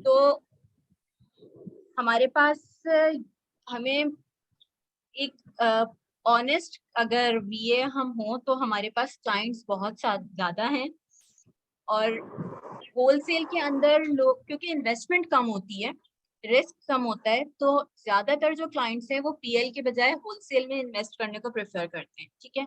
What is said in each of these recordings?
तो हमारे पास हमें एक ऑनेस्ट अगर वीए हम हो तो हमारे पास क्लाइंट्स बहुत ज्यादा हैं, और होलसेल के अंदर लोग, क्योंकि इन्वेस्टमेंट कम होती है, रिस्क कम होता है, तो ज्यादातर जो क्लाइंट्स हैं वो पीएल के बजाय होलसेल में इन्वेस्ट करने को प्रेफर करते हैं। ठीक है,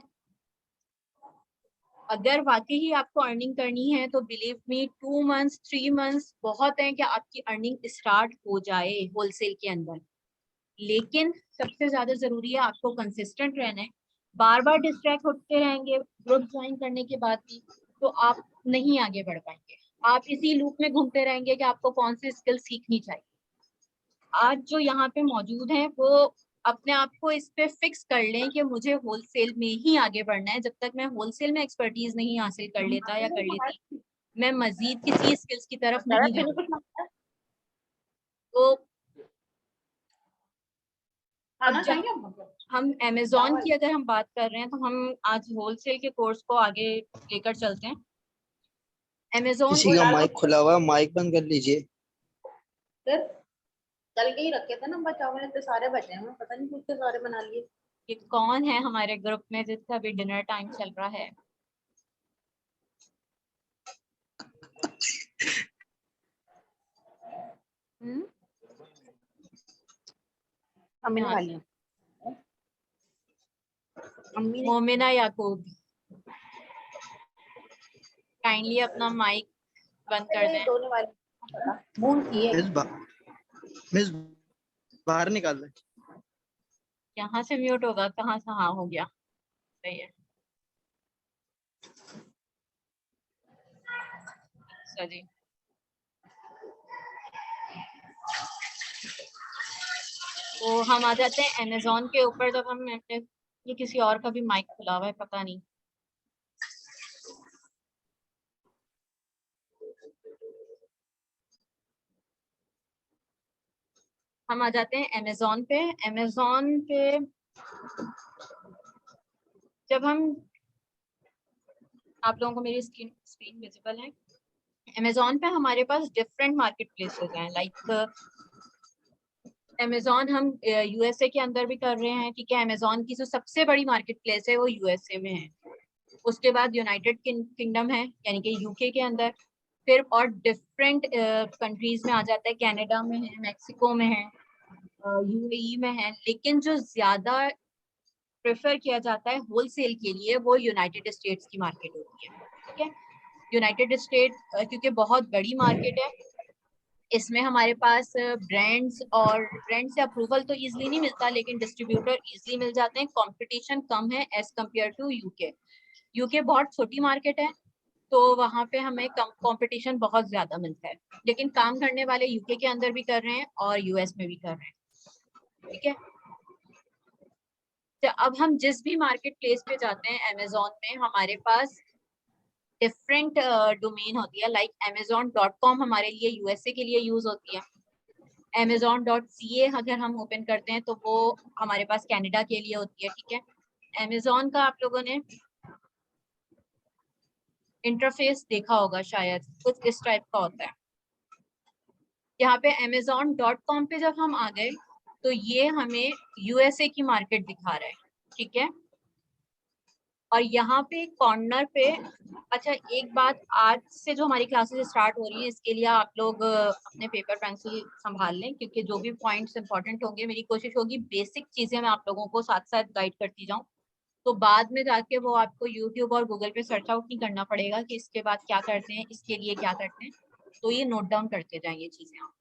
अगर वाकई ही आपको अर्निंग करनी है तो बिलीव मी 2 मंथ्स 3 मंथ्स बहुत है कि आपकी अर्निंग स्टार्ट हो जाए होलसेल के अंदर। लेकिन सबसे ज्यादा जरूरी है आपको कंसिस्टेंट रहना है। बार बार डिस्ट्रैक्ट होते रहेंगे ग्रुप ज्वाइन करने के बाद भी, तो आप नहीं आगे बढ़ पाएंगे। आप इसी लूप में घूमते रहेंगे कि आपको कौन सी स्किल सीखनी चाहिए। आज जो यहाँ पे मौजूद हैं वो अपने आप को इस पे फिक्स कर लें कि मुझे होलसेल में ही आगे बढ़ना है। जब तक मैं होलसेल में एक्सपर्टीज नहीं हासिल कर लेता या कर लेती, मैं मजीद किसी स्किल्स की तरफ नहीं जाऊंगी। तो अब जब हम अमेजोन की अगर हम बात कर रहे हैं तो हम आज होलसेल के कोर्स को आगे लेकर चलते हैं। अमेजोन किसी का माइक खुला हुआ है, माइक बंद कर लीजिए। फिर कल के ही रखे थे ना बचाओ, तो सारे बचे हैं, पता नहीं कितने सारे बना लिए। ये कौन है हमारे ग्रुप में जिसका भी डिनर टाइम चल रहा है? अम्मी ने खा लिया। अम्मी ने मोमिना याकूब, काइंडली अपना माइक बंद कर दें। दोनों वाली भूल की है। मिस बाहर निकाल दे। यहाँ से म्यूट होगा, कहाँ से? हाँ, हो गया, सही है। जी, तो हम आ जाते हैं अमेजोन के ऊपर। जब हम, ये किसी और का भी माइक खुला हुआ है, पता नहीं। हम आ जाते हैं अमेजोन पे। अमेजोन पे जब हम, आप लोगों को मेरी स्क्रीन विजिबल है? अमेजोन पे हमारे पास डिफरेंट मार्केट प्लेसेस हैं। लाइक अमेजोन हम यूएसए के अंदर भी कर रहे हैं। ठीक है, अमेजोन की जो सबसे बड़ी मार्केट प्लेस है वो यूएसए में है। उसके बाद यूनाइटेड किंगडम है, यानी कि यूके के अंदर। फिर और डिफरेंट कंट्रीज में आ जाता है, कनाडा में है, मैक्सिको में है, यूएई में है। लेकिन जो ज्यादा प्रेफर किया जाता है होलसेल के लिए वो यूनाइटेड स्टेट्स की मार्केट होती है। ठीक है, यूनाइटेड स्टेट क्योंकि बहुत बड़ी मार्केट है, इसमें हमारे पास ब्रांड्स, और ब्रांड से अप्रूवल तो इजीली नहीं मिलता, लेकिन डिस्ट्रीब्यूटर इजीली मिल जाते हैं। कंपटीशन कम है as compare to UK. UK बहुत छोटी मार्केट है, तो वहाँ पे हमें कंपटीशन बहुत ज्यादा मिलता है। लेकिन काम करने वाले यूके के अंदर भी कर रहे हैं और यूएस में भी कर रहे हैं। ठीक है, तो अब हम जिस भी मार्केट प्लेस पे जाते हैं अमेजोन में, हमारे पास डिफरेंट डोमेन होती है। लाइक amazon.com हमारे लिए यूएसए के लिए यूज होती है। amazon.ca अगर हम ओपन करते हैं तो वो हमारे पास कनाडा के लिए होती है। ठीक है, अमेजोन का आप लोगों ने इंटरफेस देखा होगा, शायद कुछ इस टाइप का होता है। यहाँ पे amazon.com पे जब हम आ गए तो ये हमें यूएसए की मार्केट दिखा रहा है। ठीक है, और यहाँ पे कॉर्नर पे, अच्छा एक बात, आज से जो हमारी क्लासेस स्टार्ट हो रही है इसके लिए आप लोग अपने पेपर पेंसिल संभाल लें, क्योंकि जो भी पॉइंट्स इंपॉर्टेंट होंगे, मेरी कोशिश होगी बेसिक चीजें मैं आप लोगों को साथ साथ गाइड करती जाऊं। तो बाद में जाके वो आपको यूट्यूब और गूगल पे सर्च आउट नहीं करना पड़ेगा कि इसके बाद क्या करते हैं, इसके लिए क्या करते हैं। तो ये नोट डाउन करते जाएंगे चीजें आप।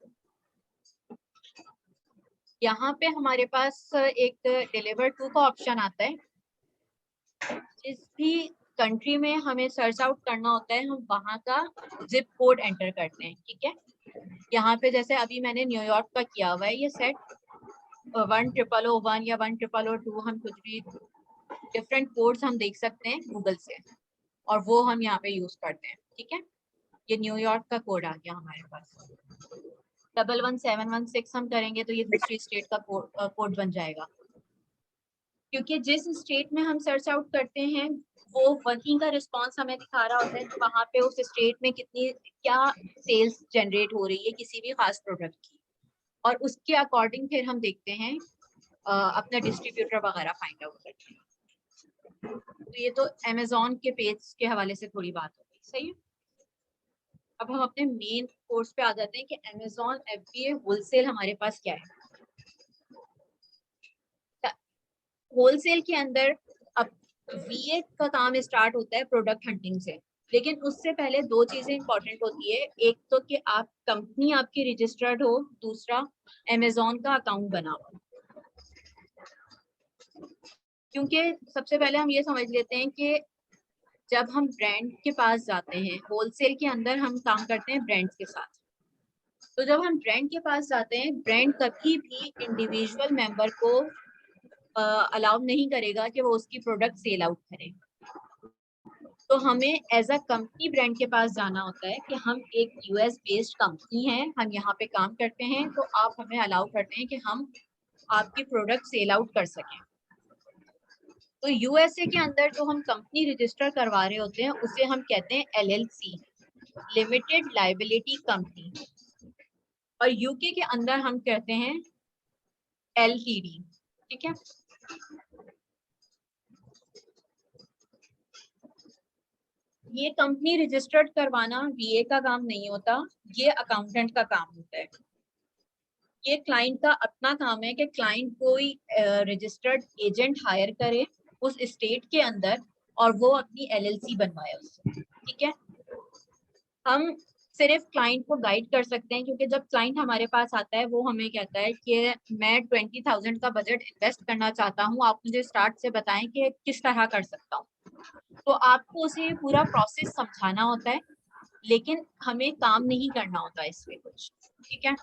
यहाँ पे हमारे पास एक डिलीवर टू का ऑप्शन आता है। जिस भी कंट्री में हमें सर्च आउट करना होता है, हम वहाँ का जिप कोड एंटर करते हैं। ठीक है, यहाँ पे जैसे अभी मैंने न्यूयॉर्क का किया हुआ है, ये सेट 1001 या 1002, हम कुछ भी डिफरेंट कोड्स हम देख सकते हैं गूगल से, और वो हम यहाँ पे यूज करते हैं। ठीक है, ये न्यूयॉर्क का कोड आ गया हमारे पास। 11716 हम करेंगे तो ये दूसरी स्टेट का कोड बन जाएगा। क्योंकि जिस स्टेट में हम सर्च आउट करते हैं वो वर्किंग का रिस्पॉन्स हमें दिखा रहा होता है कि वहाँ पे उस स्टेट में कितनी क्या सेल्स जनरेट हो रही है किसी भी खास प्रोडक्ट की, और उसके अकॉर्डिंग फिर हम देखते हैं अपना डिस्ट्रीब्यूटर वगैरह फाइंड आउट करते हैं। तो ये तो अमेजोन के पेज के हवाले से थोड़ी बात हो गई, सही है। अब हम अपने मेन कोर्स पे आ जाते हैं कि अमेजोन FBA होलसेल हमारे पास क्या है। होलसेल के अंदर अब VA का काम स्टार्ट होता है प्रोडक्ट हंटिंग से, लेकिन उससे पहले दो चीजें इंपॉर्टेंट होती है। एक तो कि आप कंपनी आपकी रजिस्टर्ड हो, दूसरा अमेजोन का अकाउंट बना हो। क्योंकि सबसे पहले हम ये समझ लेते हैं कि जब हम ब्रांड के पास जाते हैं, होलसेल के अंदर हम काम करते हैं ब्रांड्स के साथ, तो जब हम ब्रांड के पास जाते हैं, ब्रांड कभी भी इंडिविजुअल मेंबर को अलाउ नहीं करेगा कि वो उसकी प्रोडक्ट सेल आउट करे। तो हमें एज अ कंपनी ब्रांड के पास जाना होता है कि हम एक US बेस्ड कंपनी है, हम यहाँ पे काम करते हैं, तो आप हमें अलाउ करते हैं कि हम आपकी प्रोडक्ट सेल आउट कर सकें। तो USA के अंदर जो हम कंपनी रजिस्टर करवा रहे होते हैं उसे हम कहते हैं LLC, लिमिटेड लाइबिलिटी कंपनी, और यूके के अंदर हम कहते हैं LTD। ठीक है, ये कंपनी रजिस्टर्ड करवाना VA का काम नहीं होता, ये अकाउंटेंट का काम होता है। ये क्लाइंट का अपना काम है कि क्लाइंट कोई रजिस्टर्ड एजेंट हायर करे उस स्टेट के अंदर और वो अपनी LLC बनवाए उससे। ठीक है, हम सिर्फ क्लाइंट को गाइड कर सकते हैं, क्योंकि जब क्लाइंट हमारे पास आता है वो हमें कहता है कि मैं 20,000 का बजट इन्वेस्ट करना चाहता हूँ, आप मुझे स्टार्ट से बताएं कि किस तरह कर सकता हूँ। तो आपको उसे पूरा प्रोसेस समझाना होता है, लेकिन हमें काम नहीं करना होता इसमें कुछ। ठीक है,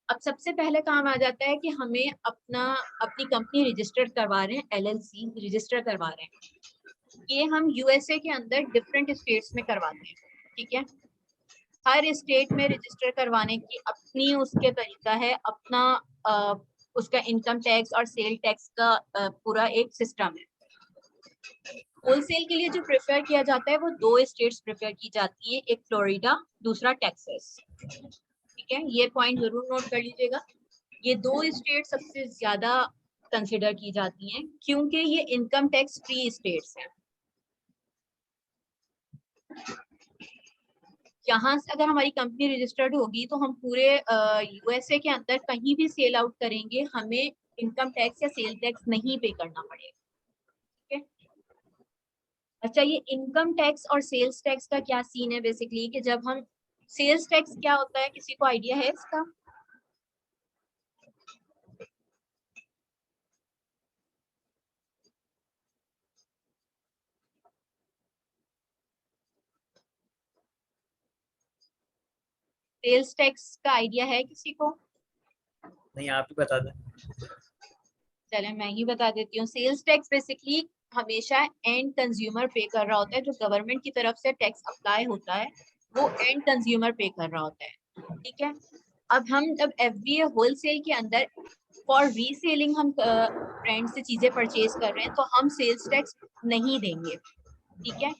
अब सबसे पहले काम आ जाता है कि हमें अपनी कंपनी रजिस्टर करवा रहे हैं, LLC रजिस्टर करवा रहे हैं। ये हम USA के अंदर डिफरेंट स्टेट्स में करवाते हैं। ठीक है, हर स्टेट में रजिस्टर करवाने की अपनी उसके तरीका है, अपना उसका इनकम टैक्स और सेल टैक्स का पूरा एक सिस्टम है। होलसेल के लिए जो प्रेफर किया जाता है वो दो स्टेट्स प्रेफर की जाती है, एक फ्लोरिडा, दूसरा टेक्सास। ठीक है, ये पॉइंट जरूर नोट कर लीजिएगा। ये दो स्टेट सबसे ज्यादा कंसिडर की जाती हैं क्योंकि ये इनकम टैक्स फ्री स्टेट्स हैं। यहाँ से अगर हमारी कंपनी रजिस्टर्ड होगी तो हम पूरे USA के अंदर कहीं भी सेल आउट करेंगे, हमें इनकम टैक्स या सेल टैक्स नहीं पे करना पड़ेगा। ठीक है, अच्छा, ये इनकम टैक्स और सेल्स टैक्स का क्या सीन है बेसिकली, कि जब हम सेल्स टैक्स क्या होता है, किसी को आइडिया है इसका? सेल्स टैक्स का आइडिया है किसी को? नहीं, आप ही बता दें। चले मैं ही बता देती हूँ। सेल्स टैक्स बेसिकली हमेशा एंड कंज्यूमर पे कर रहा होता है, जो गवर्नमेंट की तरफ से टैक्स अप्लाई होता है वो एंड कंज्यूमर पे कर रहा होता है। ठीक है, अब हम जब FBA होलसेल के अंदर फॉर रीसेलिंग हम ब्रांड से चीजें परचेज कर रहे हैं तो हम सेल्स टैक्स नहीं देंगे। ठीक है,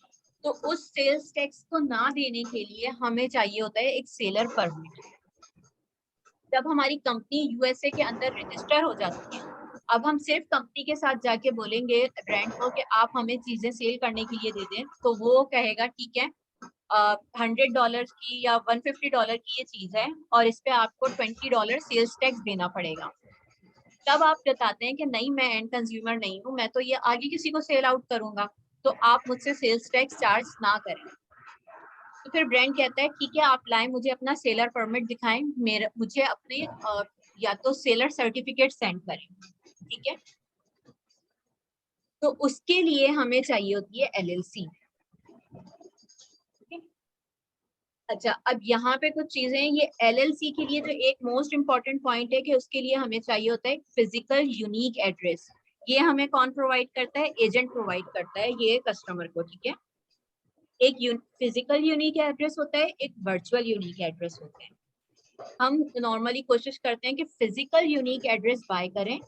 तो उस सेल्स टैक्स को ना देने के लिए हमें चाहिए होता है एक सेलर परमिट। जब हमारी कंपनी USA के अंदर रजिस्टर हो जाती है, अब हम सिर्फ कंपनी के साथ जाके बोलेंगे ब्रांड को कि आप हमें चीजें सेल करने के लिए दे दें, तो वो कहेगा ठीक है, $100 की या $150 की ये चीज है और इस पे आपको $20 सेल्स टैक्स देना पड़ेगा। तब आप बताते हैं कि नहीं, मैं एंड कंज्यूमर नहीं हूँ, मैं तो ये आगे किसी को सेल आउट करूंगा, तो आप मुझसे सेल्स टैक्स चार्ज ना करें। तो फिर ब्रांड कहता है ठीक है, आप लाएं, मुझे अपना सेलर परमिट दिखाएं, मुझे अपने या तो सेलर सर्टिफिकेट सेंड करें। ठीक है, तो उसके लिए हमें चाहिए होती है LLC। अच्छा, अब यहाँ पे कुछ चीजें, ये LLC के लिए जो एक मोस्ट इम्पॉर्टेंट पॉइंट है कि उसके लिए हमें चाहिए होता है फिजिकल यूनिक एड्रेस। ये हमें कौन प्रोवाइड करता है? एजेंट प्रोवाइड करता है ये कस्टमर को। ठीक है, एक फिजिकल यूनिक एड्रेस होता है, एक वर्चुअल यूनिक एड्रेस होता है। हम नॉर्मली कोशिश करते हैं कि फिजिकल यूनिक एड्रेस बाय करें,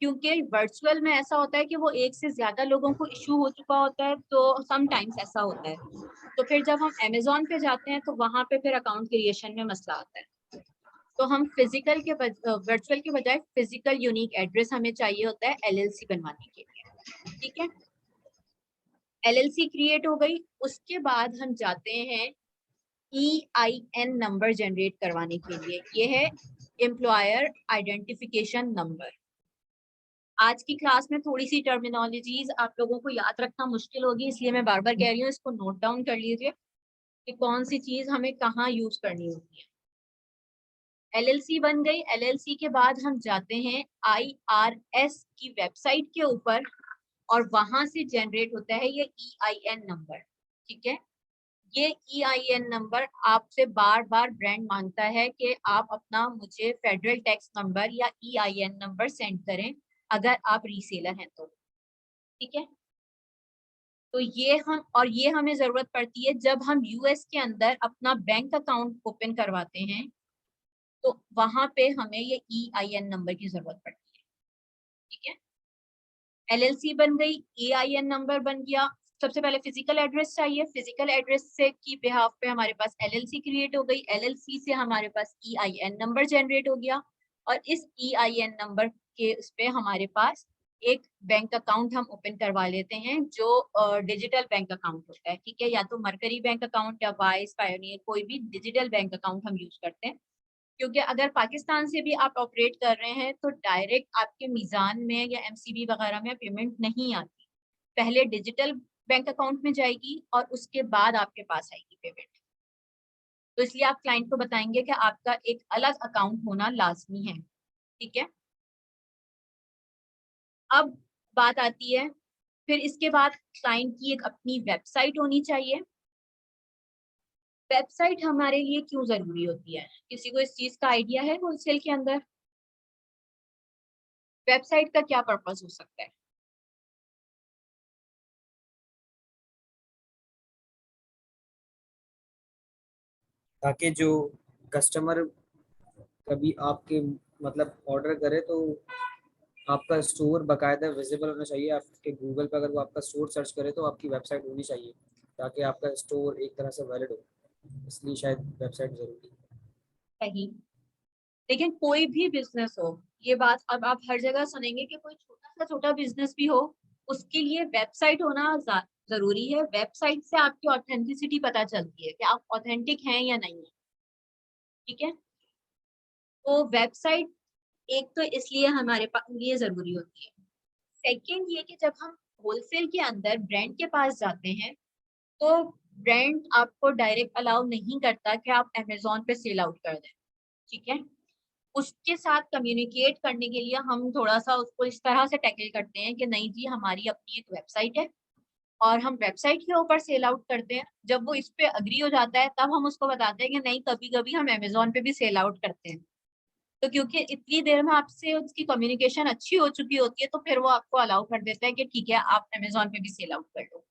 क्योंकि वर्चुअल में ऐसा होता है कि वो एक से ज्यादा लोगों को इशू हो चुका होता है, तो समटाइम्स ऐसा होता है। तो फिर जब हम अमेजोन पे जाते हैं तो वहां पे फिर अकाउंट क्रिएशन में मसला आता है। तो हम फिजिकल के वर्चुअल के बजाय फिजिकल यूनिक एड्रेस हमें चाहिए होता है एलएलसी बनवाने के लिए। ठीक है, एलएलसी क्रिएट हो गई, उसके बाद हम जाते हैं EIN नंबर जनरेट करवाने के लिए। ये है एम्प्लॉयर आइडेंटिफिकेशन नंबर। आज की क्लास में थोड़ी सी टर्मिनोलॉजीज आप लोगों को याद रखना मुश्किल होगी, इसलिए मैं बार बार कह रही हूँ, इसको नोट डाउन कर लीजिए कि कौन सी चीज हमें कहाँ यूज करनी होती है। एलएलसी बन गई, एलएलसी के बाद हम जाते हैं IRS की वेबसाइट के ऊपर और वहां से जनरेट होता है ये EIN नंबर। ठीक है, ये EIN नंबर आपसे बार बार ब्रांड मांगता है कि आप अपना मुझे फेडरल टैक्स नंबर या EIN नंबर सेंड करें अगर आप रीसेलर हैं तो। ठीक है, तो ये हमें जरूरत पड़ती है जब हम यूएस के अंदर अपना बैंक अकाउंट ओपन करवाते हैं, तो वहां पे हमें ये EIN नंबर की जरूरत पड़ती है। ठीक है, LLC बन गई, EIN नंबर बन गया। सबसे पहले फिजिकल एड्रेस चाहिए, फिजिकल एड्रेस से की बिहाफ पे हमारे पास LLC क्रिएट हो गई, LLC से हमारे पास EIN नंबर जनरेट हो गया और इस EIN नंबर के उस पे हमारे पास एक बैंक अकाउंट हम ओपन करवा लेते हैं जो डिजिटल बैंक अकाउंट होता है। ठीक है, या तो मरकरी बैंक अकाउंट या वाइस, पायोनियर, कोई भी डिजिटल बैंक अकाउंट हम यूज करते हैं। क्योंकि अगर पाकिस्तान से भी आप ऑपरेट कर रहे हैं तो डायरेक्ट आपके मीजान में या MCB वगैरह में पेमेंट नहीं आती, पहले डिजिटल बैंक अकाउंट में जाएगी और उसके बाद आपके पास आएगी पेमेंट। तो इसलिए आप क्लाइंट को बताएंगे कि आपका एक अलग अकाउंट होना लाजमी है। ठीक है, अब बात आती है, फिर इसके बाद क्लाइंट की एक अपनी वेबसाइट होनी चाहिए। वेबसाइट हमारे लिए क्यों जरूरी होती है? किसी को इस चीज का आइडिया है होलसेल के अंदर वेबसाइट का क्या पर्पस हो सकता है? ताकि जो कस्टमर कभी आपके मतलब ऑर्डर करे तो आपका स्टोर बाकायदा विजिबल होना चाहिए। आपके गूगल पे अगर वो आपका स्टोर सर्च करे तो आपकी वेबसाइट होनी चाहिए ताकि आपका स्टोर एक तरह से वैलिड हो, इसलिए शायद वेबसाइट जरूरी है। सही। लेकिन कोई भी बिजनेस हो, ये बात अब आप हर जगह सुनेंगे कि कोई छोटा बिजनेस भी हो, उसके लिए वेबसाइट होना जरूरी है। वेबसाइट से आपकी ऑथेंटिसिटी पता चलती है कि आप ऑथेंटिक हैं या नहीं है। ठीक है, तो वेबसाइट एक तो इसलिए हमारे पास लिए जरूरी होती है। सेकंड ये कि जब हम होलसेल के अंदर ब्रांड के पास जाते हैं तो ब्रांड आपको डायरेक्ट अलाउ नहीं करता कि आप अमेजोन पे सेल आउट कर दें। ठीक है, उसके साथ कम्युनिकेट करने के लिए हम थोड़ा सा उसको इस तरह से टैकल करते हैं कि नहीं जी, हमारी अपनी एक वेबसाइट है और हम वेबसाइट के ऊपर सेल आउट करते हैं। जब वो इस पे अग्री हो जाता है तब हम उसको बताते हैं कि नहीं, कभी कभी हम अमेजोन पे भी सेल आउट करते हैं। तो क्योंकि इतनी देर में आपसे उसकी कम्युनिकेशन अच्छी हो चुकी होती है तो फिर वो आपको अलाउ कर देता है कि ठीक है, आप अमेजोन पे भी सेल आउट कर लो।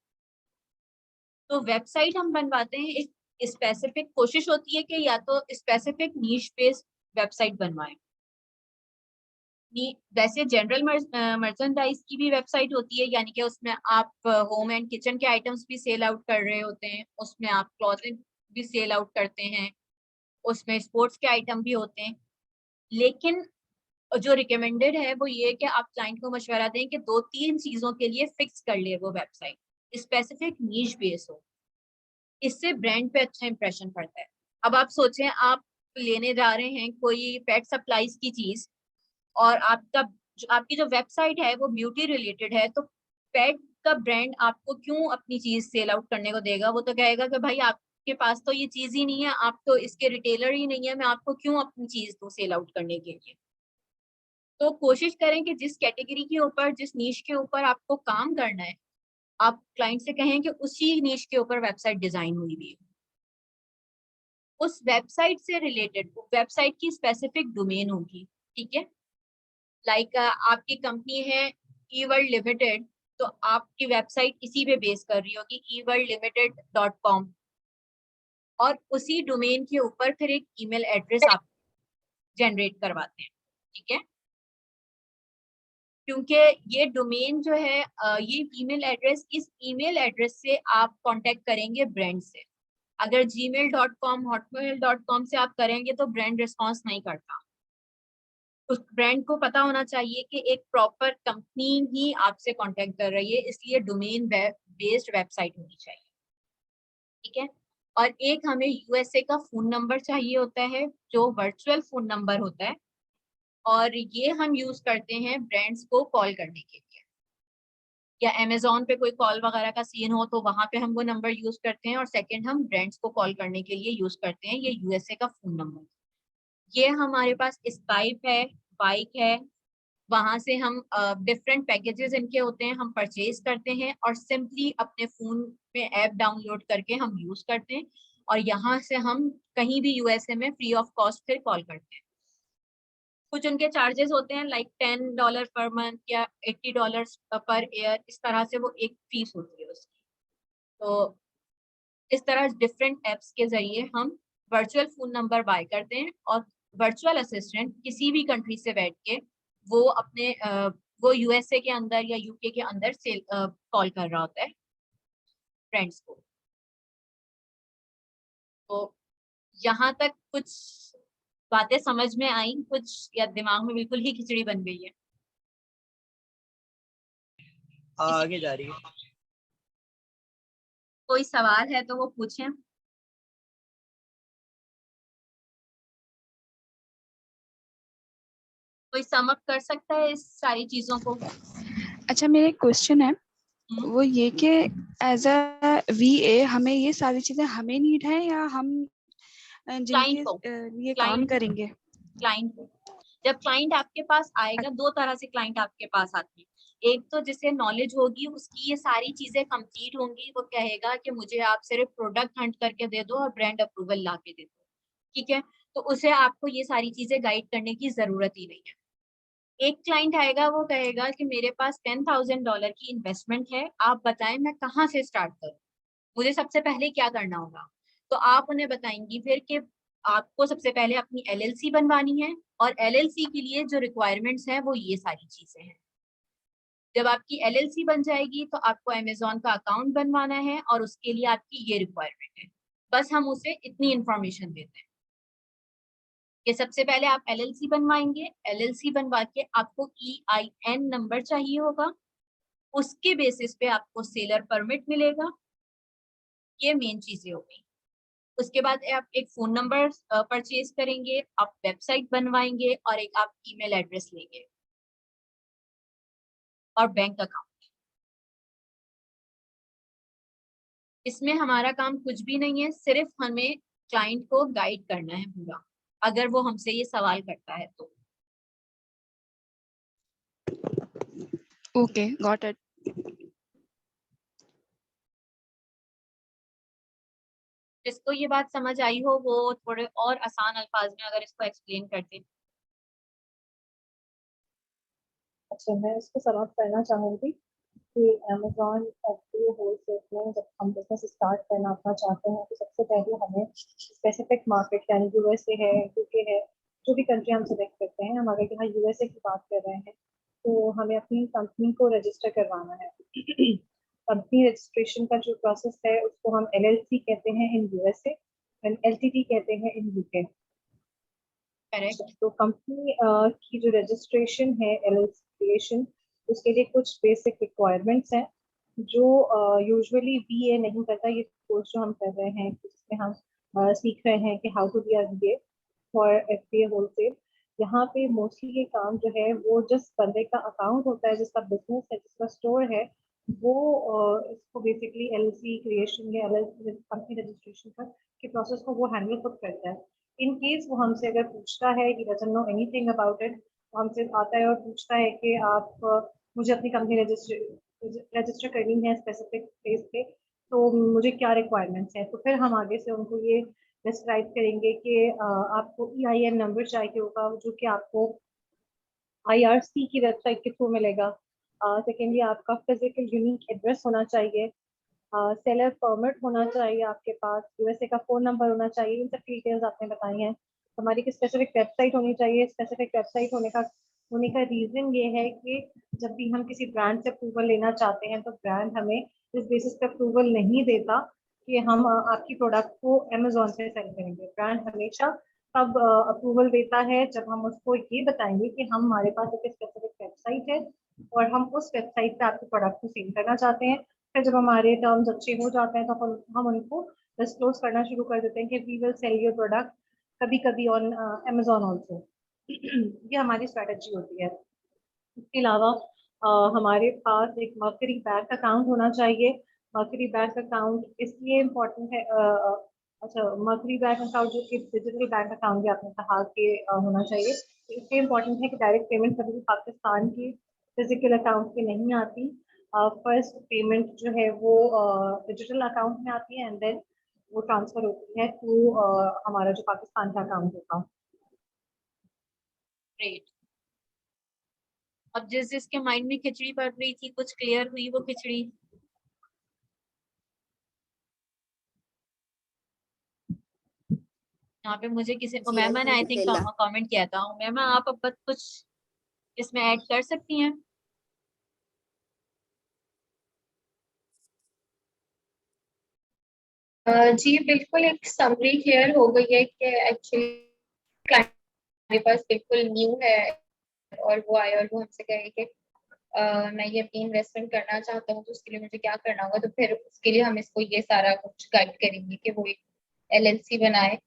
तो वेबसाइट हम बनवाते हैं, एक स्पेसिफिक कोशिश होती है कि या तो स्पेसिफिक नीश बेस्ड वेबसाइट बनवाएं। वैसे जनरल मर्चेंडाइज की भी वेबसाइट होती है, यानी कि उसमें आप होम एंड किचन के आइटम्स भी सेल आउट कर रहे होते हैं, उसमें आप क्लॉथिंग भी सेल आउट करते हैं, उसमें स्पोर्ट्स के आइटम भी होते हैं। लेकिन जो रिकमेंडेड है वो ये कि आप क्लाइंट को मशवरा दें कि 2-3 चीजों के लिए फिक्स कर ले वो वेबसाइट, स्पेसिफिक नीश बेस हो, इससे ब्रांड पे अच्छा इंप्रेशन पड़ता है। अब आप सोचें, आप लेने जा रहे हैं कोई पेट सप्लाईज की चीज और आपकी जो वेबसाइट है वो ब्यूटी रिलेटेड है, तो पेट का ब्रांड आपको क्यों अपनी चीज सेल आउट करने को देगा? वो तो कहेगा कि भाई आपके पास तो ये चीज ही नहीं है, आप तो इसके रिटेलर ही नहीं है, मैं आपको क्यों अपनी चीज दूं सेल आउट करने के लिए। तो कोशिश करें कि जिस कैटेगरी के ऊपर, जिस नीश के ऊपर आपको काम करना है, आप क्लाइंट से कहें कि उसी नीश के ऊपर वेबसाइट डिजाइन हुई हुई है। उस वेबसाइट से रिलेटेड वेबसाइट की स्पेसिफिक डोमेन होगी। ठीक है, लाइक आपकी कंपनी है eworld लिमिटेड, तो आपकी वेबसाइट इसी पे बेस कर रही होगी eworldlimited.com, और उसी डोमेन के ऊपर फिर एक ईमेल एड्रेस आप जनरेट करवाते हैं। ठीक है, क्योंकि ये डोमेन जो है ये ईमेल एड्रेस, इस ईमेल एड्रेस से आप कांटेक्ट करेंगे ब्रांड से। अगर gmail.com, hotmail.com से आप करेंगे तो ब्रांड रिस्पॉन्स नहीं करता। उस ब्रांड को पता होना चाहिए कि एक प्रॉपर कंपनी ही आपसे कांटेक्ट कर रही है, इसलिए डोमेन बेस्ड वेबसाइट होनी चाहिए, ठीक है। और एक हमें यूएसए का फोन नंबर चाहिए होता है, जो वर्चुअल फोन नंबर होता है, और ये हम यूज करते हैं ब्रांड्स को कॉल करने के लिए, या अमेजोन पे कोई कॉल वगैरह का सीन हो तो वहां पे हम वो नंबर यूज करते हैं। और सेकंड हम ब्रांड्स को कॉल करने के लिए यूज करते हैं ये यूएसए का फोन नंबर। ये हमारे पास स्काइप है, बाइक है, वहां से हम डिफरेंट पैकेजेस इनके होते हैं, हम परचेज करते हैं और सिंपली अपने फोन में ऐप डाउनलोड करके हम यूज करते हैं, और यहाँ से हम कहीं भी यूएसए में फ्री ऑफ कॉस्ट फिर कॉल करते हैं। कुछ उनके चार्जेस होते हैं लाइक $10 पर मंथ या $80 पर ईयर, इस तरह से वो एक फीस होती है उसकी। तो इस तरह डिफरेंट एप्स के जरिए हम वर्चुअल फोन नंबर बाय करते हैं, और वर्चुअल असिस्टेंट किसी भी कंट्री से बैठ के वो अपने वो यूएसए के अंदर या यूके के अंदर से कॉल कर रहा होता है फ्रेंड्स को। तो यहाँ तक कुछ बातें समझ में आई, कुछ या दिमाग में बिल्कुल ही खिचड़ी बन गई है? आगे जा रही है। कोई सवाल है तो वो पूछें। कोई सम अप कर सकता है इस सारी चीजों को? अच्छा, मेरा एक क्वेश्चन है, वो ये कि एज अ वीए हमें ये सारी चीजें हमें नीड है या हम जिनके लिए काम करेंगे? क्लाइंट को, जब क्लाइंट आपके पास आएगा, दो तरह से क्लाइंट आपके पास आते हैं। एक तो जिसे नॉलेज होगी, उसकी ये सारी चीजें कंप्लीट होंगी, वो कहेगा कि मुझे आप सिर्फ प्रोडक्ट हंट करके दे दो और ब्रांड अप्रूवल ला के दे दो, ठीक है। तो उसे आपको ये सारी चीजें गाइड करने की जरूरत ही नहीं है। एक क्लाइंट आएगा, वो कहेगा कि मेरे पास $10,000 की इन्वेस्टमेंट है, आप बताएं मैं कहाँ से स्टार्ट करूं, मुझे सबसे पहले क्या करना होगा। तो आप उन्हें बताएंगी फिर कि आपको सबसे पहले अपनी एलएलसी बनवानी है, और एलएलसी के लिए जो रिक्वायरमेंट्स हैं वो ये सारी चीजें हैं। जब आपकी एलएलसी बन जाएगी तो आपको अमेजोन का अकाउंट बनवाना है, और उसके लिए आपकी ये रिक्वायरमेंट है। बस हम उसे इतनी इंफॉर्मेशन देते हैं कि सबसे पहले आप एलएलसी बनवाएंगे, एलएलसी बनवा के आपको EIN नंबर चाहिए होगा, उसके बेसिस पे आपको सेलर परमिट मिलेगा। ये मेन चीजें हो गई। उसके बाद आप एक फोन नंबर परचेज करेंगे, आप वेबसाइट बनवाएंगे, और एक आप ईमेल एड्रेस लेंगे और बैंक अकाउंट। इसमें हमारा काम कुछ भी नहीं है, सिर्फ हमें क्लाइंट को गाइड करना है पूरा, अगर वो हमसे ये सवाल करता है तो। Okay, got it. जिसको ये बात समझ आई हो वो थोड़े और आसान अल्फाज में अगर इसको एक्सप्लेन करते। अच्छा, मैं इसको समाप्त करना चाहूंगी कि अमेजोन फैक्ट्री होलसेल में जब हम बिजनेस स्टार्ट करना अपना चाहते हैं तो सबसे पहले हमें स्पेसिफिक मार्केट यानी यूएसए है, यूके है, जो भी कंट्री हम सेलेक्ट करते हैं, हम अगर यहाँ यूएसए की बात कर रहे हैं तो हमें अपनी कंपनी को रजिस्टर करवाना है। कंपनी रजिस्ट्रेशन का जो प्रोसेस है उसको हम LLC कहते हैं इन यूएसए एंड LTD कहते हैं इन यूके। करेक्ट। तो कंपनी की जो रजिस्ट्रेशन है, LLC क्रिएशन, उसके लिए कुछ बेसिक रिक्वायरमेंट्स हैं जो यूजुअली VA नहीं करता। ये कोर्स जो हम कर रहे हैं जिसमें हम सीख रहे हैं कि how to be a VA for FBA wholesale. यहाँ पे मोस्टली ये काम जो है वो जिस बंदे का अकाउंट होता है, जिसका बिजनेस है, जिसका स्टोर है, वो इसको बेसिकली LLC क्रिएशन या कंपनी रजिस्ट्रेशन का के प्रोसेस को वो हैंडल खुद करता है। इन केस वो हमसे अगर पूछता है कि doesn't know anything about it, तो हमसे आता है और पूछता है कि आप मुझे अपनी कंपनी रजिस्टर करनी है स्पेसिफिक प्लेस पे, तो मुझे क्या रिक्वायरमेंट्स हैं। तो फिर हम आगे से उनको ये डिस्क्राइब करेंगे कि आपको EIN नंबर चाहिए होगा जो कि आपको IRC की वेबसाइट के थ्रू मिलेगा। सेकेंडली आपका फिजिकल यूनिक एड्रेस होना चाहिए, सेलर परमिट होना चाहिए आपके पास, यूएसए का फोन नंबर होना चाहिए। इन सब डिटेल्स आपने बताई हैं। हमारी की स्पेसिफिक वेबसाइट होनी चाहिए। स्पेसिफिक वेबसाइट होने का होने का रीजन ये है कि जब भी हम किसी ब्रांड से अप्रूवल लेना चाहते हैं तो ब्रांड हमें इस बेसिस पे अप्रूवल नहीं देता कि हम आपकी प्रोडक्ट को अमेजोन से सेल करेंगे। ब्रांड हमेशा तब अप्रूवल देता है जब हम उसको ये बताएंगे कि हमारे पास एक स्पेसिफिक वेबसाइट है और हम उस वेबसाइट पे आपके प्रोडक्ट को सेल करना चाहते हैं। फिर जब हमारे टर्म्स अच्छे हो जाते हैं तो हम उनको डिस्क्लोज करना शुरू कर देते हैं कि we will sell your product कभी कभी ऑन अमेजोन ऑल्सो। ये हमारी स्ट्रेटेजी होती है। इसके अलावा हमारे पास एक मर्करी बैंक अकाउंट होना चाहिए। मर्करी बैंक अकाउंट इसलिए इम्पोर्टेंट है अच्छा, मर्करी बैंक अकाउंट जो कि डिजिटल बैंक अकाउंट भी आपने कहा कि होना चाहिए। तो इसलिए इम्पोर्टेंट है कि डायरेक्ट पेमेंट कभी भी पाकिस्तान की फिजिकल अकाउंट पे नहीं आती। फर्स्ट पेमेंट जो है वो डिजिटल अकाउंट में आती है एंड देन वो ट्रांसफर होती है टू हमारा जो पाकिस्तान का अकाउंट होगा। ग्रेट। अब जिस जिसके माइंड में खिचड़ी पड़ रही थी, कुछ क्लियर हुई वो खिचड़ी? यहाँ पे मुझे किसी उमैमा ने आई थिंक कमेंट किया था। उमैमा आप अब कुछ इसमें ऐड कर सकती हैं? जी बिल्कुल, एक समरी क्लियर हो गई है कि एक्चुअली क्लाइंट मेरे पास बिल्कुल न्यू है और वो आए और वो हमसे कहे कि मैं ये अपनी इन्वेस्टमेंट करना चाहता हूँ, तो उसके लिए मुझे क्या करना होगा। तो फिर उसके लिए हम इसको ये सारा कुछ गाइड करेंगे कि वो एक LLC बनाए,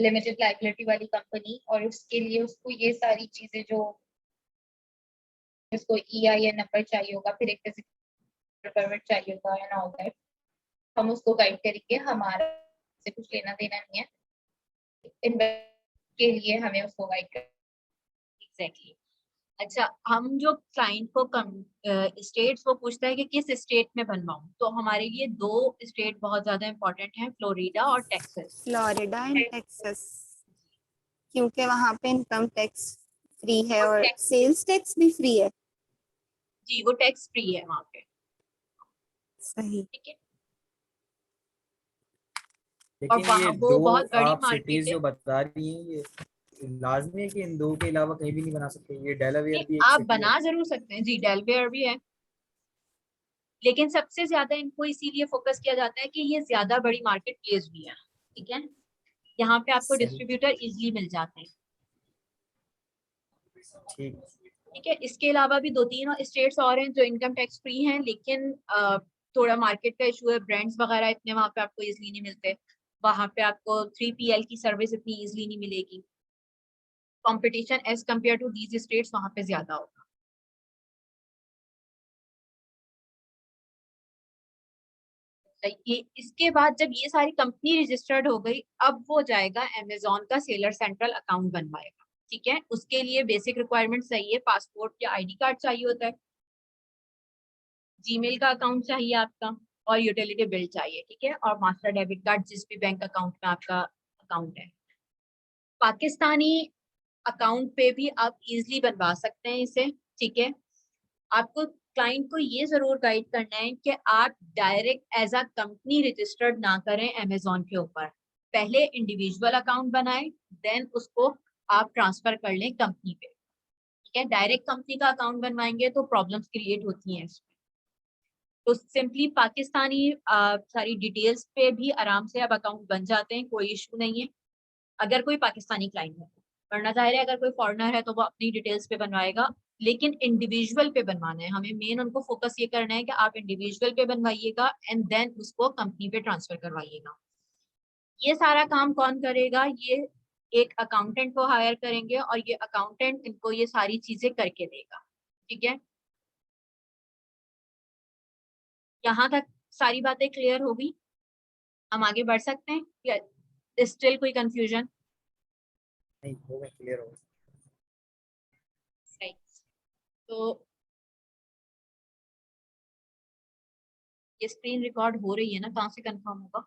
लिमिटेड लाइबिलिटी वाली कंपनी, और उसके लिए उसको ये सारी चीजें जो उसको EIN नंबर चाहिए होगा, फिर एक फिजिकल परमिट चाहिए होगा एंड ऑल दैट, हम उसको गाइड करेंगे। हमारा से कुछ लेना देना नहीं है, इन्वेस्ट के लिए हमें उसको गाइड कर। एग्जैक्टली। अच्छा, हम जो क्लाइंट को स्टेट्स वो पूछता है कि किस स्टेट में बनवाऊं, तो हमारे लिए दो स्टेट बहुत ज्यादा इंपॉर्टेंट हैं, फ्लोरिडा और टेक्सास। फ्लोरिडा एंड टेक्सास, क्योंकि वहाँ पे इनकम टैक्स फ्री है और सेल्स टैक्स भी फ्री है। जी, वो टैक्स फ्री है वहाँ पे। सही। ठीक है। और लेकिन वहाँ ये वो दो बहुत बड़ी आप मार्केट सिटीज है। जो बता रही हैं, ये लाजमी है कि इन दो के अलावा कहीं भी नहीं बना सकते? ये डेलावेयर भी एक आप सिटी है। बना जरूर सकते हैं जी, डेलवेयर भी है, लेकिन सबसे ज्यादा इनको इसीलिए फोकस किया जाता है कि ये ज्यादा बड़ी मार्केट प्लेस भी है। ठीक है, यहाँ पे आपको सही। डिस्ट्रीब्यूटर इजिली मिल जाते हैं। ठीक। ठीक है, इसके अलावा भी दो तीन स्टेट्स और हैं जो इनकम टैक्स फ्री हैं, लेकिन थोड़ा मार्केट का इशू है, ब्रांड्स वगैरह इतने वहाँ पे आपको इजिली नहीं मिलते। वहाँ पे आपको 3PL की सर्विस इतनी इजिली नहीं मिलेगी। Competition as compare to these states वहाँ पे ज्यादा होगा। ये इसके बाद जब ये सारी कंपनी रजिस्टर्ड हो गई, अब वो जाएगा अमेजोन का सेलर सेंट्रल अकाउंट बनवाएगा। ठीक है, उसके लिए बेसिक रिक्वायरमेंट चाहिए, पासपोर्ट या ID कार्ड चाहिए होता है, जीमेल का अकाउंट चाहिए आपका, और यूटिलिटी बिल चाहिए। ठीक है, और मास्टर डेबिट कार्ड जिस भी बैंक अकाउंट में आपका अकाउंट है। पाकिस्तानी अकाउंट पे भी आप इजिली बनवा सकते हैं इसे। ठीक है, आपको क्लाइंट को ये जरूर गाइड करना है कि आप direct as a company registered ना करें अमेजोन के ऊपर। पहले इंडिविजुअल अकाउंट बनाएं, देन उसको आप ट्रांसफर कर लें कंपनी पे। ठीक है, डायरेक्ट कंपनी का अकाउंट बनवाएंगे तो प्रॉब्लम्स क्रिएट होती हैं इसमें। तो सिंपली पाकिस्तानी सारी डिटेल्स पे भी आराम से अब अकाउंट बन जाते हैं, कोई इशू नहीं है अगर कोई पाकिस्तानी क्लाइंट है। वरना जाहिर है अगर कोई फॉरेनर है तो वो अपनी डिटेल्स पे बनवाएगा, लेकिन इंडिविजुअल पे बनवाना है। हमें मेन उनको फोकस ये करना है कि आप इंडिविजुअल पे बनवाइएगा एंड देन उसको कंपनी पे ट्रांसफर करवाइएगा। ये सारा काम कौन करेगा? ये एक अकाउंटेंट को हायर करेंगे और ये अकाउंटेंट इनको ये सारी चीजें करके देगा। ठीक है, यहाँ तक सारी बातें क्लियर होगी, हम आगे बढ़ सकते हैं या स्टिल कोई कंफ्यूजन? नहीं, हो गया, क्लियर हो गया। तो ये स्क्रीन रिकॉर्ड हो रही है ना, कहाँ से कंफर्म होगा?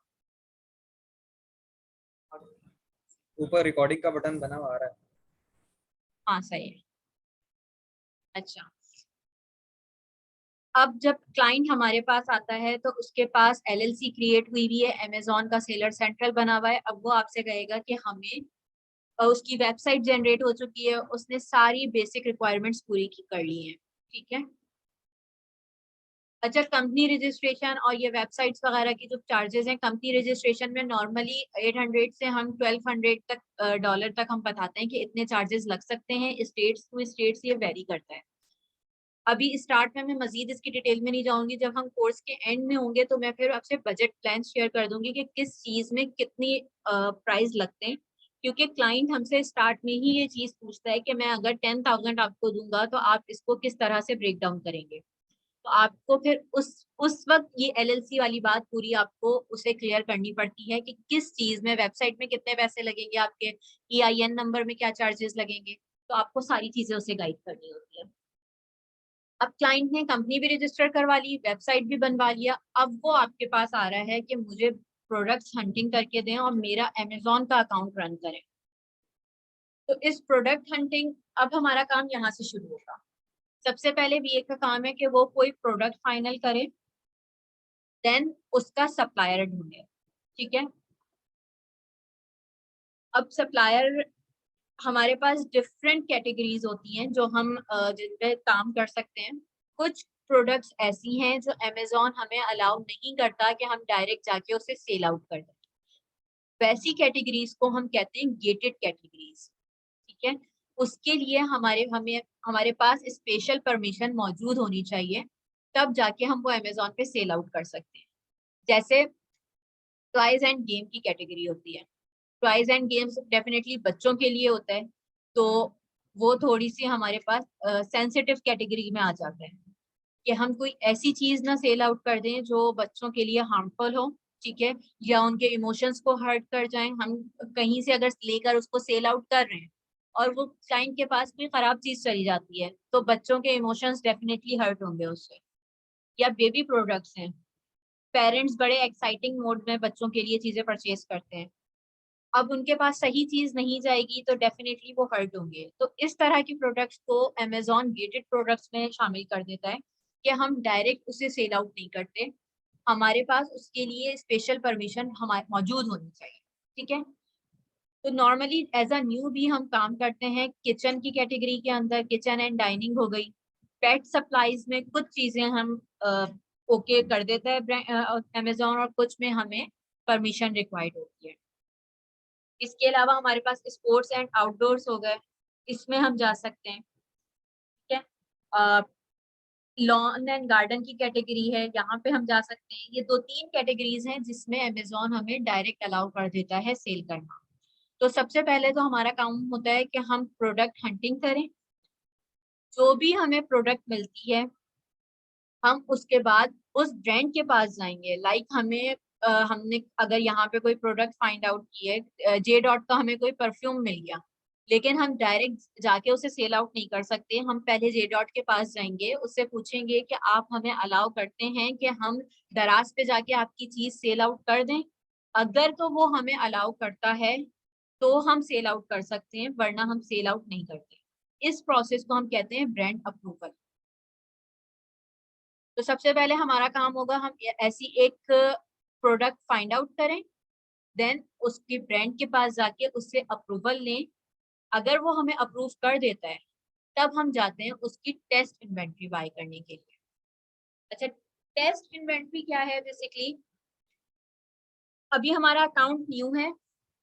ऊपर रिकॉर्डिंग का बटन बना हुआ आ रहा है। हाँ सही है। अच्छा, अब जब क्लाइंट हमारे पास आता है तो उसके पास LLC क्रिएट हुई हुई है, अमेजोन का सेलर सेंट्रल बना हुआ है। अब वो आपसे कहेगा कि हमें उसकी वेबसाइट जनरेट हो चुकी है, उसने सारी बेसिक रिक्वायरमेंट्स पूरी कर ली हैं, ठीक है। अच्छा, कंपनी रजिस्ट्रेशन और ये वेबसाइट्स वगैरह की जो चार्जेस हैं, कंपनी रजिस्ट्रेशन में नॉर्मली 800 से हम 1200 तक डॉलर तक हम बताते हैं कि इतने चार्जेस लग सकते हैं। स्टेट्स टू स्टेट्स ये वेरी करता है। अभी स्टार्ट में मैं मजीद इसकी डिटेल में नहीं जाऊंगी, जब हम कोर्स के एंड में होंगे तो मैं फिर आपसे बजट प्लान शेयर कर दूंगी कि किस चीज में कितनी प्राइस लगते हैं, क्योंकि क्लाइंट हमसे स्टार्ट में ही ये चीज पूछता है कि मैं अगर 10,000 आपको दूंगा तो आप इसको किस तरह से ब्रेक डाउन करेंगे। तो आपको फिर उस वक्त ये एलएलसी वाली बात पूरी आपको उसे क्लियर करनी पड़ती है कि किस चीज में, वेबसाइट में कितने पैसे लगेंगे, आपके EIN नंबर में क्या चार्जेस लगेंगे, तो आपको सारी चीजें उसे गाइड करनी होती है। अब क्लाइंट ने कंपनी भी रजिस्टर करवा ली, वेबसाइट भी बनवा लिया, अब वो आपके पास आ रहा है कि मुझे प्रोडक्ट्स हंटिंग करके दें और मेरा अमेजोन का अकाउंट रन करें। तो इस प्रोडक्ट हंटिंग, अब हमारा काम यहाँ से शुरू होगा। सबसे पहले VA का काम है कि वो कोई प्रोडक्ट फाइनल करे, देन उसका सप्लायर ढूंढे, ठीक है। अब सप्लायर, हमारे पास डिफरेंट कैटेगरीज होती हैं जो हम जिन पे काम कर सकते हैं। कुछ प्रोडक्ट्स ऐसी हैं जो अमेजोन हमें अलाउ नहीं करता कि हम डायरेक्ट जाके उसे सेल आउट कर दें। वैसी कैटेगरीज को हम कहते हैं गेटेड कैटेगरीज, ठीक है। उसके लिए हमारे पास स्पेशल परमिशन मौजूद होनी चाहिए, तब जाके हम वो अमेजोन पे सेल आउट कर सकते हैं। जैसे टॉयज एंड गेम की कैटेगरी होती है। टॉयज एंड गेम्स डेफिनेटली बच्चों के लिए होता है, तो वो थोड़ी सी हमारे पास सेंसिटिव कैटेगरी में आ जाता है कि हम कोई ऐसी चीज ना सेल आउट कर दें जो बच्चों के लिए हार्मफुल हो, ठीक है, या उनके इमोशंस को हर्ट कर जाए। हम कहीं से अगर लेकर उसको सेल आउट कर रहे हैं और वो क्लाइंट के पास कोई खराब चीज चली जाती है तो बच्चों के इमोशंस डेफिनेटली हर्ट होंगे उससे। या बेबी प्रोडक्ट्स हैं, पेरेंट्स बड़े एक्साइटिंग मोड में बच्चों के लिए चीजें परचेज करते हैं, अब उनके पास सही चीज नहीं जाएगी तो डेफिनेटली वो हर्ट होंगे। तो इस तरह की प्रोडक्ट्स को अमेजोन गेटेड प्रोडक्ट्स में शामिल कर देता है कि हम डायरेक्ट उसे सेल आउट नहीं करते, हमारे पास उसके लिए स्पेशल परमिशन हमारे मौजूद होनी चाहिए, ठीक है। तो नॉर्मली एज अ न्यू भी हम काम करते हैं किचन की कैटेगरी के अंदर, किचन एंड डाइनिंग हो गई। पेट सप्लाईज में कुछ चीजें हम ओके कर देता है अमेजोन, और कुछ में हमें परमिशन रिक्वायर्ड होती है। इसके अलावा हमारे पास स्पोर्ट्स एंड आउटडोर्स हो गए, इसमें हम जा सकते हैं, ठीक है। लॉन एंड गार्डन की कैटेगरी है, यहाँ पे हम जा सकते हैं। ये 2-3 कैटेगरीज हैं जिसमें अमेजोन हमें डायरेक्ट अलाउ कर देता है सेल करना। तो सबसे पहले तो हमारा काम होता है कि हम प्रोडक्ट हंटिंग करें, जो भी हमें प्रोडक्ट मिलती है हम उसके बाद उस ब्रांड के पास जाएंगे। लाइक हमने अगर यहाँ पे कोई प्रोडक्ट फाइंड आउट किए, जे डॉट का हमें कोई परफ्यूम मिल गया, लेकिन हम डायरेक्ट जाके उसे सेल आउट नहीं कर सकते। हम पहले जे डॉट के पास जाएंगे, उससे पूछेंगे कि आप हमें अलाउ करते हैं कि हम दराज पे जाके आपकी चीज सेल आउट कर दें। अगर तो वो हमें अलाउ करता है तो हम सेल आउट कर सकते हैं, वरना हम सेल आउट नहीं करते। इस प्रोसेस को हम कहते हैं ब्रांड अप्रूवल। तो सबसे पहले हमारा काम होगा हम ऐसी एक प्रोडक्ट फाइंड आउट करें, देन उसकी ब्रांड के पास जाके उससे अप्रूवल लें। अगर वो हमें अप्रूव कर देता है तब हम जाते हैं उसकी टेस्ट इन्वेंट्री बाय करने के लिए। अच्छा, टेस्ट इन्वेंट्री क्या है? बेसिकली अभी हमारा अकाउंट न्यू है,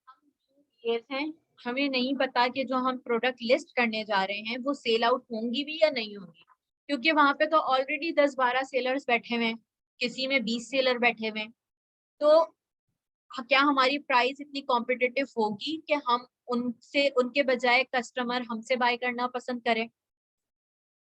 हम हैं, हमें नहीं पता कि जो हम प्रोडक्ट लिस्ट करने जा रहे हैं वो सेल आउट होंगी भी या नहीं होंगी, क्योंकि वहां पे तो ऑलरेडी 10-12 सेलर्स बैठे हुए हैं, किसी में 20 सेलर बैठे हुए हैं। तो क्या हमारी प्राइस इतनी कॉम्पिटिटिव होगी कि हम उनसे, उनके बजाय कस्टमर हमसे बाय करना पसंद करें?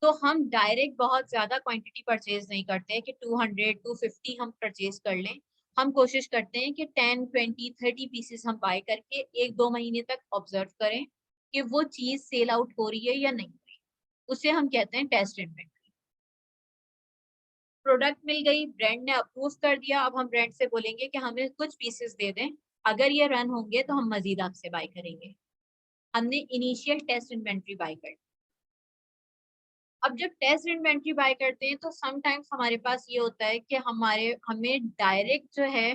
तो हम डायरेक्ट बहुत ज्यादा क्वांटिटी परचेज नहीं करते हैं कि 200-250 हम परचेज कर लें। हम कोशिश करते हैं कि 10-20-30 पीसेस हम बाय करके 1-2 महीने तक ऑब्जर्व करें कि वो चीज सेल आउट हो रही है या नहीं हो रही। उसे हम कहते हैं टेस्ट इन्वेंट्री। प्रोडक्ट मिल गई, ब्रांड ने अप्रूव कर दिया, अब हम ब्रांड से बोलेंगे कि हमें कुछ पीसेस दे दें, अगर ये रन होंगे तो हम मजीद आपसे बाय करेंगे। हमने इनिशियल टेस्ट इन्वेंट्री बाय कर। अब जब टेस्ट इन्वेंट्री बाय करते हैं तो समटाइम्स हमारे पास ये होता है कि हमें डायरेक्ट जो है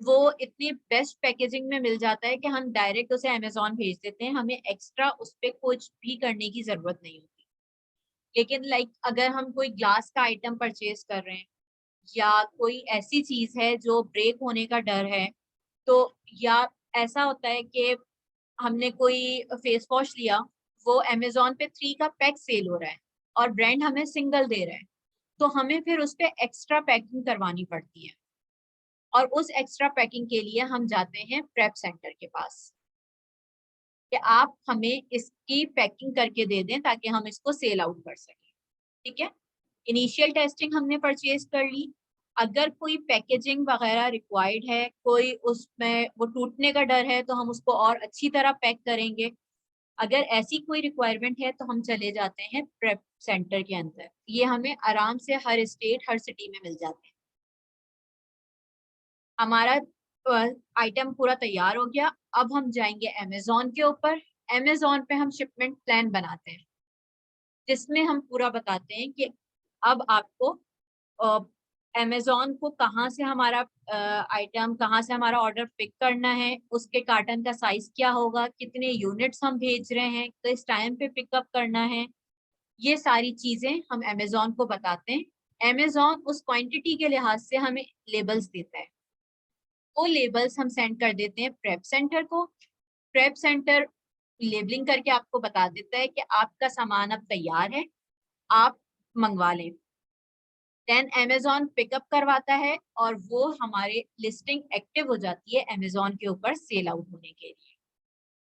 वो इतनी बेस्ट पैकेजिंग में मिल जाता है कि हम डायरेक्ट उसे अमेजोन भेज देते हैं, हमें एक्स्ट्रा उस पर कुछ भी करने की जरूरत नहीं होती। लेकिन लाइक अगर हम कोई ग्लास का आइटम परचेज कर रहे हैं या कोई ऐसी चीज है जो ब्रेक होने का डर है, तो या ऐसा होता है कि हमने कोई फेस वॉश लिया, वो अमेजोन पे 3 का पैक सेल हो रहा है और ब्रांड हमें सिंगल दे रहा है, तो हमें फिर उस पर एक्स्ट्रा पैकिंग करवानी पड़ती है। और उस एक्स्ट्रा पैकिंग के लिए हम जाते हैं प्रेप सेंटर के पास कि आप हमें इसकी पैकिंग करके दे दें ताकि हम इसको सेल आउट कर सकें। ठीक है, इनिशियल टेस्टिंग हमने परचेज कर ली। अगर कोई पैकेजिंग वगैरह रिक्वायर्ड है, कोई उसमें वो टूटने का डर है, तो हम उसको और अच्छी तरह पैक करेंगे। अगर ऐसी कोई रिक्वायरमेंट है तो हम चले जाते हैं प्रेप सेंटर के अंदर। ये हमें आराम से हर स्टेट हर सिटी में मिल जाते हैं। हमारा आइटम पूरा तैयार हो गया, अब हम जाएंगे अमेजोन के ऊपर। अमेजोन पे हम शिपमेंट प्लान बनाते हैं जिसमें हम पूरा बताते हैं कि अब आपको अमेजोन को कहाँ से हमारा आइटम, कहाँ से हमारा ऑर्डर पिक करना है, उसके कार्टन का साइज क्या होगा, कितने यूनिट्स हम भेज रहे हैं, किस टाइम पे पिकअप करना है, ये सारी चीजें हम अमेजोन को बताते हैं। अमेजोन उस क्वांटिटी के लिहाज से हमें लेबल्स देता है, वो लेबल्स हम सेंड कर देते हैं प्रेप सेंटर को। प्रेप सेंटर लेबलिंग करके आपको बता देता है कि आपका सामान अब तैयार है, आप मंगवा लें। देन अमेजोन पिकअप करवाता है और वो हमारे लिस्टिंग एक्टिव हो जाती है अमेजोन के ऊपर सेल आउट होने के लिए।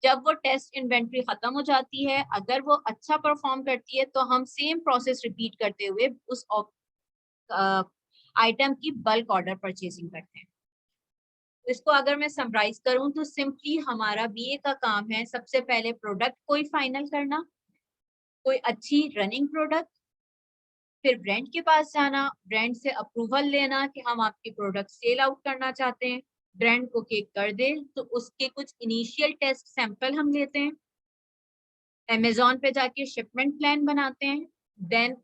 जब वो टेस्ट इन्वेंट्री खत्म हो जाती है, अगर वो अच्छा परफॉर्म करती है तो हम सेम प्रोसेस रिपीट करते हुए उस आइटम की बल्क ऑर्डर परचेसिंग करते हैं। इसको अगर मैं समराइज करूं तो सिंपली हमारा बीए का काम है सबसे पहले प्रोडक्ट को ही फाइनल करना, कोई अच्छी रनिंग प्रोडक्ट, फिर ब्रांड के पास जाना, ब्रांड से अप्रूवल लेना कि हम आपकी प्रोडक्ट सेल आउट करना चाहते हैं। ब्रांड को केक कर दे तो उसके कुछ इनिशियल टेस्ट सैंपल हम लेते हैं, अमेजोन पे जाके शिपमेंट प्लान बनाते हैं, देन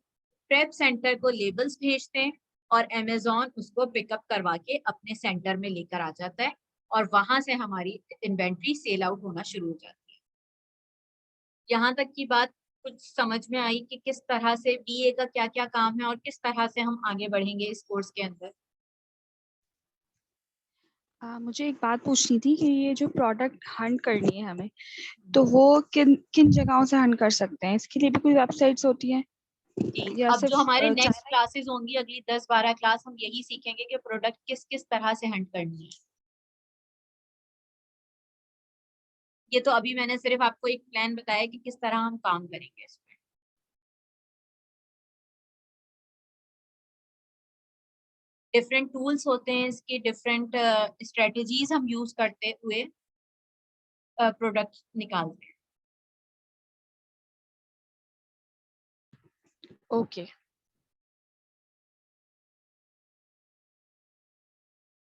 प्रेप सेंटर को लेबल्स भेजते हैं और अमेजोन उसको पिकअप करवा के अपने सेंटर में लेकर आ जाता है और वहां से हमारी इन्वेंट्री सेल आउट होना शुरू हो जाती है। यहाँ तक की बात कुछ समझ में आई कि किस तरह से बीए का क्या क्या काम है और किस तरह से हम आगे बढ़ेंगे इस कोर्स के अंदर। मुझे एक बात पूछनी थी कि ये जो प्रोडक्ट हंट करनी है हमें, तो वो किन किन जगहों से हंट कर सकते हैं? इसके लिए भी कोई वेबसाइट्स होती हैं या अब जो सिर्फ हमारे नेक्स्ट चाइना? क्लासेस होंगी, अगली 10-12 क्लास, हम यही सीखेंगे कि प्रोडक्ट किस किस तरह से हंट करनी है। ये तो अभी मैंने सिर्फ आपको एक प्लान बताया कि किस तरह हम काम करेंगे इसमें। डिफरेंट टूल्स होते हैं इसके, डिफरेंट स्ट्रेटजीज हम यूज करते हुए प्रोडक्ट निकालते हैं। ओके।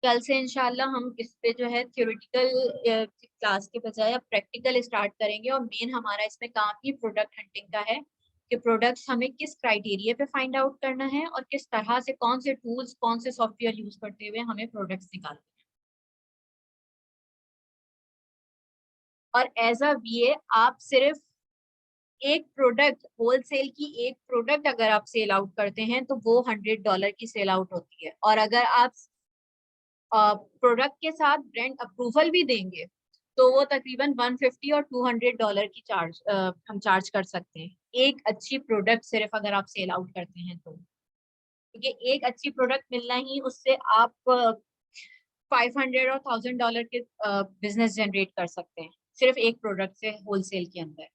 कल से इंशाल्लाह हम इस पे जो है थ्योरेटिकल क्लास के बजाय अब प्रैक्टिकल स्टार्ट करेंगे और मेन हमारा इसमें काम ही प्रोडक्ट हंटिंग का है कि प्रोडक्ट्स हमें किस क्राइटेरिया पे फाइंड आउट करना है और किस तरह से कौन से टूल्स कौन से सॉफ्टवेयर यूज करते हुए हमें प्रोडक्ट्स निकालने हैं। और एज अ बीए आप सिर्फ एक प्रोडक्ट, होलसेल की एक प्रोडक्ट अगर आप सेल आउट करते हैं तो वो $100 की सेल आउट होती है, और अगर आप प्रोडक्ट के साथ ब्रांड अप्रूवल भी देंगे तो वो तकरीबन 150 और $200 की चार्ज हम चार्ज कर सकते हैं एक अच्छी प्रोडक्ट सिर्फ अगर आप सेल आउट करते हैं तो। क्योंकि एक अच्छी प्रोडक्ट मिलना ही उससे आप 500 और $1000 के बिजनेस जनरेट कर सकते हैं सिर्फ एक प्रोडक्ट से होलसेल के अंदर।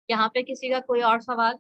यहाँ पे किसी का कोई और सवाल?